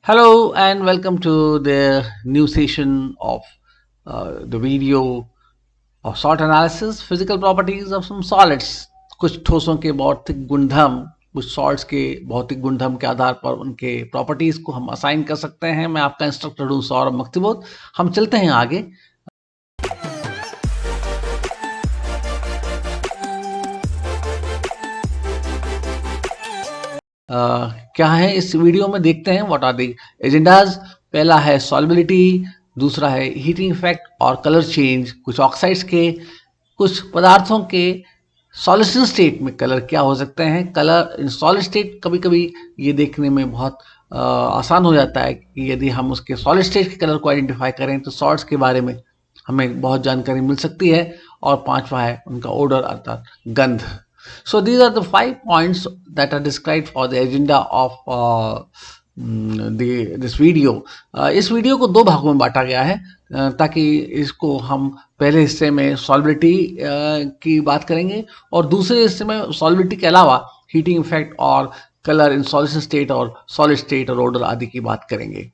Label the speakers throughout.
Speaker 1: Hello and welcome to the new session of the video of salt analysis, physical properties of some solids। कुछ ठोसों के भौतिक गुणधर्म, कुछ salts के भौतिक गुणधर्म के आधार पर उनके प्रॉपर्टीज को हम असाइन कर सकते हैं। मैं आपका इंस्ट्रक्टर हूँ सौरभ मक्तिबोध। हम चलते हैं आगे। क्या है इस वीडियो में देखते हैं। What are the agendas. पहला है सॉल्युबिलिटी, दूसरा है हीटिंग इफेक्ट और कलर चेंज। कुछ ऑक्साइड्स के, कुछ पदार्थों के सॉल्यूशन स्टेट में कलर क्या हो सकते हैं। कलर इन सॉलिड स्टेट कभी कभी ये देखने में बहुत आसान हो जाता है कि यदि हम उसके सॉलिड स्टेट के कलर को आइडेंटिफाई करें तो सॉल्ट्स के बारे में हमें बहुत जानकारी मिल सकती है। और पांचवा है उनका ओडर अर्थात गंध। So these are the 5 points that are described for the agenda of this video। इस वीडियो को दो भागों में बांटा गया है ताकि इसको हम पहले हिस्से में सॉल्युबिलिटी की बात करेंगे और दूसरे हिस्से में सॉल्युबिलिटी के अलावा हीटिंग इफेक्ट और कलर इन सॉल्यूशन स्टेट और सॉलिड स्टेट और ऑर्डर आदि की बात करेंगे।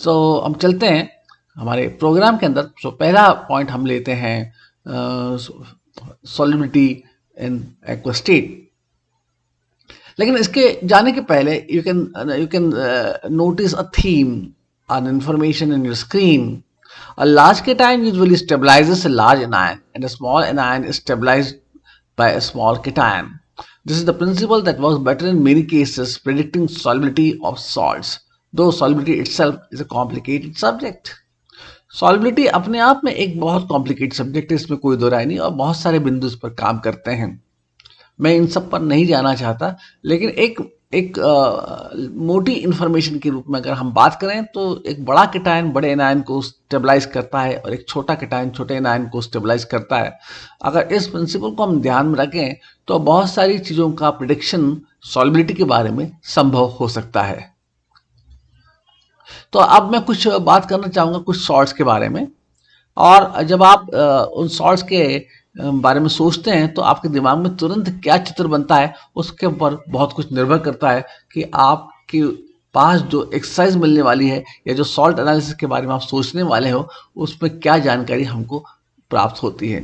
Speaker 1: सो हम चलते हैं हमारे प्रोग्राम के अंदर। सो पहला पॉइंट हम लेते हैं सॉल्युबिलिटी इन एक्वस स्टेट। लेकिन इसके जाने के पहले you can notice a theme, an information in your screen। A large cation usually stabilizes a large anion and a small anion is stabilized by a small cation। This is the principle that works better in many cases predicting solubility of salts, though solubility itself is a complicated subject। Solubility अपने आप में एक बहुत complicated subject है, इसमें कोई दो राय नहीं, और बहुत सारे बिंदु इस पर काम करते हैं। मैं इन सब पर नहीं जाना चाहता, लेकिन एक मोटी इंफॉर्मेशन के रूप में अगर हम बात करें तो एक बड़ा केटायन बड़े एनायन को स्टेबलाइज करता है और एक छोटा केटायन छोटे एनायन को स्टेबलाइज करता है। अगर इस प्रिंसिपल को हम ध्यान में रखें तो बहुत सारी चीज़ों का प्रिडिक्शन सॉल्युबिलिटी के बारे में संभव हो सकता है। तो अब मैं कुछ बात करना चाहूँगा कुछ सॉल्ट्स के बारे में। और जब आप उन सॉल्ट्स के बारे में सोचते हैं तो आपके दिमाग में तुरंत क्या चित्र बनता है उसके ऊपर बहुत कुछ निर्भर करता है कि आपके पास जो एक्सरसाइज मिलने वाली है या जो सॉल्ट एनालिसिस के बारे में आप सोचने वाले हो उसमें क्या जानकारी हमको प्राप्त होती है।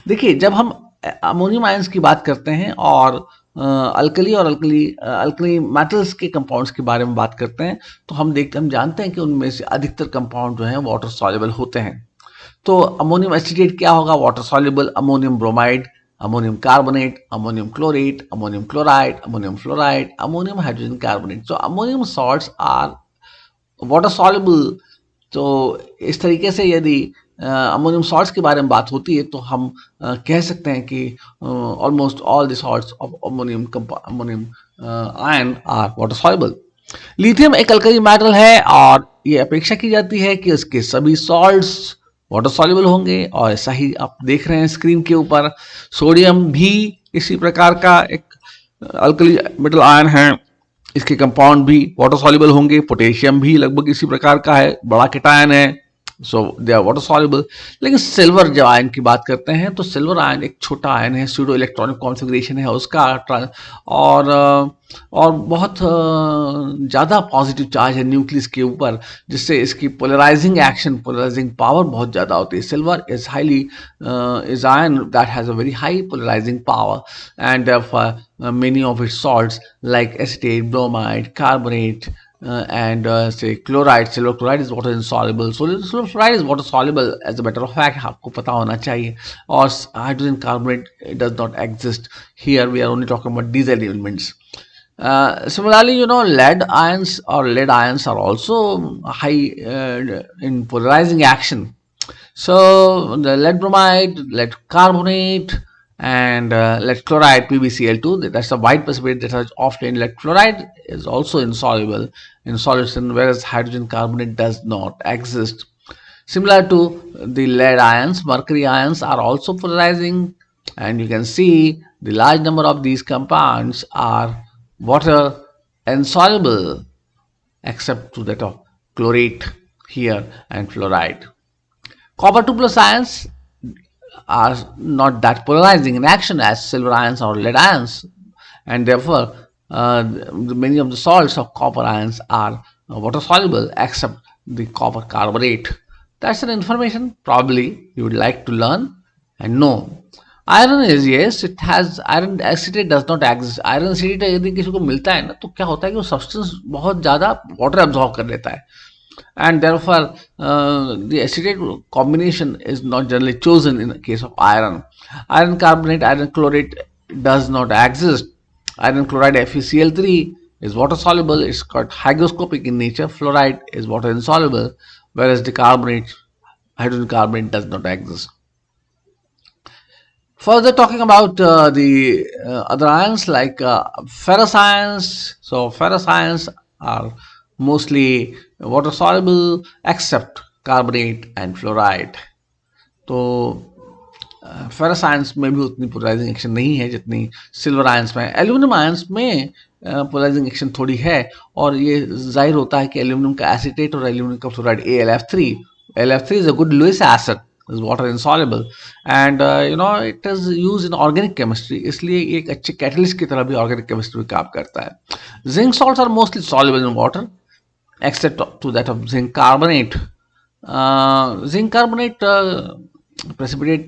Speaker 1: देखिए, जब हम अमोनियम आयंस की बात करते हैं और अल्कली और अल्कली मेटल्स के कंपाउंड्स के बारे में बात करते हैं तो हम जानते हैं कि उनमें से अधिकतर कंपाउंड जो हैं वाटर सॉल्युबल होते हैं। तो अमोनियम एसिटेट क्या होगा? Water soluble. Ammonium bromide, ammonium carbonate, ammonium chlorate, ammonium chloride, ammonium fluoride, ammonium hydrogen carbonate. तो ammonium salts are water soluble. तो इस तरीके से यदि अमोनियम सॉल्ट्स के बारे में बात होती है तो हम कह सकते हैं कि almost all the salts of ammonium ion are water soluble. Lithium एक अल्कली मेटल है और ये अपेक्षा की जाती है कि उसके सभी सॉल्ट्स वाटर सॉल्युबल होंगे और ऐसा ही आप देख रहे हैं स्क्रीन के ऊपर। सोडियम भी इसी प्रकार का एक अल्कली मेटल आयन है, इसके कंपाउंड भी वाटर सॉल्युबल होंगे। पोटेशियम भी लगभग इसी प्रकार का है, बड़ा केटायन है, सो दे आर वाटर सॉल्युबल। लेकिन सिल्वर जब आयन की बात करते हैं तो सिल्वर आयन एक छोटा आयन है, स्यूडो इलेक्ट्रॉनिक कॉन्फ़िगरेशन है उसका, और बहुत ज़्यादा पॉजिटिव चार्ज है न्यूक्लियस के ऊपर, जिससे इसकी पोलराइजिंग एक्शन, पोलराइजिंग पावर बहुत ज़्यादा होती है। Silver is highly is ion that has a very high polarising power and many of its salts like acetate, bromide, carbonate, and say chloride, silver chloride is water insoluble। So silver chloride is water soluble as a matter of fact, आपको पता होना चाहिए। और hydrogen carbonate does not exist here, we are only talking about these elements। Similarly, lead ions or lead ions are also high in polarizing action। So the lead bromide, lead carbonate, and lead chloride PbCl2, that's a white precipitate that has often. Lead chloride is also insoluble in solution, whereas hydrogen carbonate does not exist। Similar to the lead ions, mercury ions are also polarizing, and you can see the large number of these compounds are water insoluble except to that of chlorate here and fluoride। Copper 2+ ions are not that polarizing in action as silver ions or lead ions, and therefore many of the salts of copper ions are water soluble except the copper carbonate. That's an information probably you would like to learn and know. Iron is, yes, it has iron acetate does not exist. Iron acetate यदि किसी को मिलता है ना तो क्या होता है कि वो सब्सटेंस बहुत ज़्यादा वाटर absorb कर लेता है, and therefore the acetate combination is not generally chosen in the case of iron. Iron carbonate, iron chlorate does not exist. Iron chloride FeCl3 is water soluble. It's got hygroscopic in nature. Fluoride is water insoluble, whereas the carbonate, hydrogen carbonate, does not exist. Further talking about the other ions like ferrous ions. So ferrous ions are mostly water soluble except carbonate and fluoride. तो ferrous ions में भी उतनी polarising action नहीं है जितनी silver ions में। Aluminium ions में polarising action थोड़ी है, और ये जाहिर होता है कि एल्यूमिनियम का एसीटेट और एल्यूमिनियम का fluoride AlF3 is a good Lewis acid, is water insoluble, and it is used in organic chemistry, इसलिए ये एक अच्छे कैटलिस्ट की तरह भी ऑर्गेनिक केमिस्ट्री में काम करता है। Zinc salts are mostly soluble in water except to that of zinc carbonate. Zinc carbonate precipitate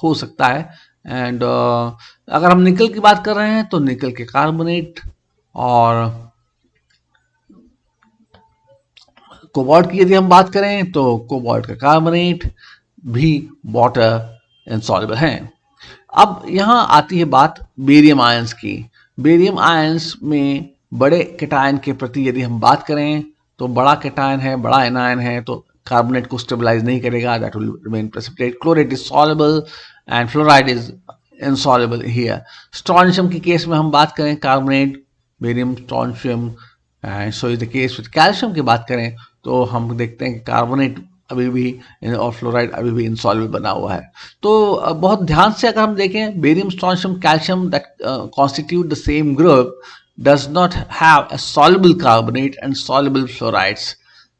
Speaker 1: हो सकता है, एंड अगर हम निकल की बात कर रहे हैं तो निकल के कार्बोनेट, और कोबाल्ट की यदि हम बात करें तो कोबाल्ट का कार्बोनेट भी वाटर इनसॉल्युबल हैं। अब यहाँ आती है बात बेरियम आयंस की। बेरियम आयंस में बड़े केटायन के प्रति यदि हम बात करें तो बड़ा केटायन है, बड़ा एनायन है, तो कार्बोनेट को स्टेबलाइज नहीं करेगा, that will remain precipitate. Chlorate is soluble and fluoride is insoluble here. Strontium की केस में हम बात करें carbonate, barium, strontium, and so is the case with calcium की बात करें तो हम देखते हैं कि कार्बोनेट अभी भी और फ्लोराइड अभी भी इनसॉल्युबल बना हुआ है। तो बहुत ध्यान से अगर हम देखें, barium, strontium, calcium that constitute the same group does not have a soluble carbonate and soluble fluorides.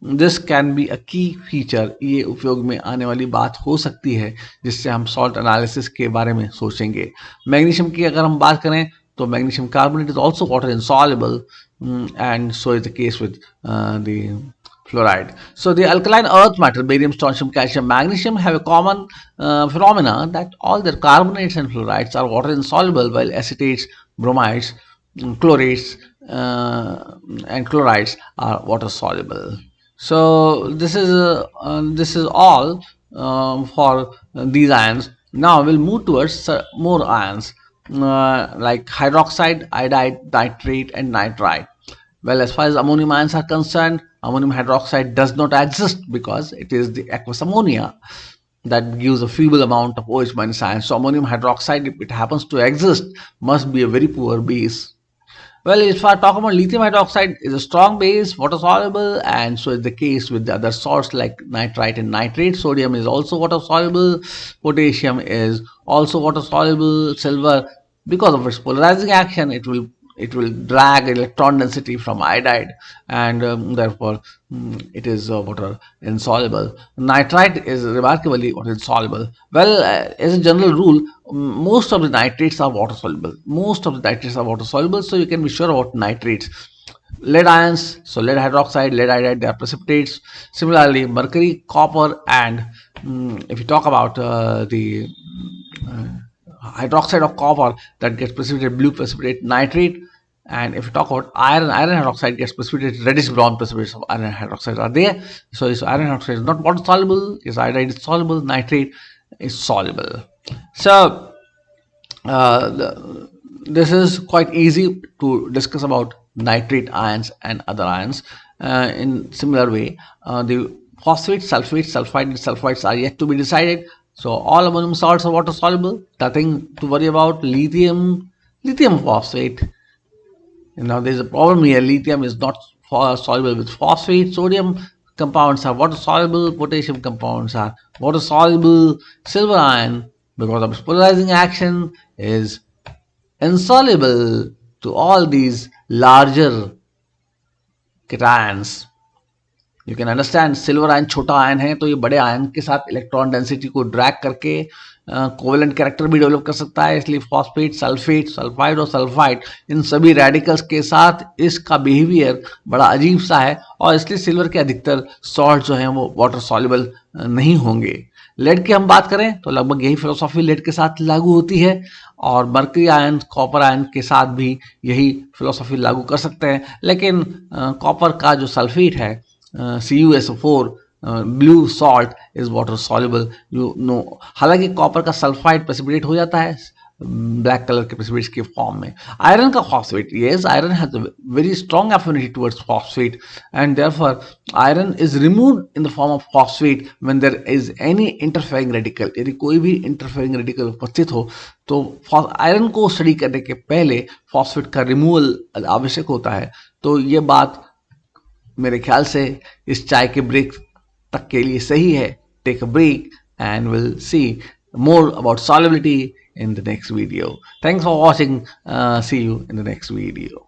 Speaker 1: This can be a key feature. ये उपयोग में आने वाली बात हो सकती है जिससे हम सॉल्ट एनालिसिस के बारे में सोचेंगे। मैग्नीशियम की अगर हम बात करें तो magnesium carbonate is also water insoluble, and so is the case with the fluoride. So the alkaline earth matter, barium, strontium, calcium, magnesium, have a common phenomena that all their carbonates and fluorides are water insoluble, while acetates, bromides, chlorates, and chlorides are water soluble. So this is all for these ions. Now we'll move towards more ions like hydroxide, iodide, nitrate, and nitrite. Well, as far as ammonium ions are concerned, ammonium hydroxide does not exist because it is the aqueous ammonia that gives a feeble amount of OH minus ions. So ammonium hydroxide, if it happens to exist, must be a very poor base. Well, if I talk about lithium hydroxide, is a strong base, water soluble, and so is the case with the other salts like nitrite and nitrate. Sodium is also water soluble. Potassium is also water soluble. Silver, because of its polarizing action, it will drag electron density from iodide, and therefore it is water insoluble. Nitrite is remarkably water insoluble. Well, as a general rule, most of the nitrates are water soluble. So you can be sure about nitrates. Lead ions, so lead hydroxide, lead iodide, they are precipitates. Similarly, mercury, copper, and if you talk about the hydroxide of copper, that gets precipitated blue precipitate nitrate, and if you talk about iron hydroxide gets precipitated reddish brown precipitates of iron hydroxide are there. So iron hydroxide is not water soluble, is iodide is soluble, nitrate is soluble. So this is quite easy to discuss about nitrate ions and other ions. In similar way, the phosphate, sulfate, sulfide, and sulfides are yet to be decided. So all ammonium salts are water soluble, nothing to worry about. Lithium phosphate, now there is a problem here. Lithium is not soluble with phosphate. Sodium compounds are water soluble. Potassium compounds are water soluble. Silver ion, because of its polarizing action, is insoluble to all these larger cations. You can understand, silver ion छोटा ion है तो ये बड़े ion के साथ electron density को drag करके covalent character भी डेवलप कर सकता है, इसलिए फॉस्फेट, सल्फेट, सल्फाइड और सल्फाइड इन सभी रेडिकल्स के साथ इसका बिहेवियर बड़ा अजीब सा है, और इसलिए सिल्वर के अधिकतर सॉल्ट जो हैं वो वाटर सॉल्युबल नहीं होंगे। लेड की हम बात करें तो लगभग यही फिलोसॉफी लेड के साथ लागू होती है, और मर्करी आयन, कॉपर आयन के साथ भी यही फिलोसॉफी लागू कर सकते हैं। लेकिन कॉपर का जो सल्फेट है CuSO4 blue salt is water soluble, you know. हालांकि कॉपर का सल्फाइड प्रेसिपिटेट हो जाता है ब्लैक कलर के प्रेसिपिटेट्स के फॉर्म में। आयरन का phosphate, yes, iron has a very strong affinity towards phosphate, and therefore iron is removed in the form of phosphate when there is any interfering radical. यदि कोई भी interfering radical उपस्थित हो तो iron को study करने के पहले फॉस्फेट का रिमूवल आवश्यक होता है। तो ये बात मेरे ख्याल से इस चाय के ब्रेक तक के लिए सही है। Take a break and we'll see more about solubility in the next video. Thanks for watching. See you in the next video.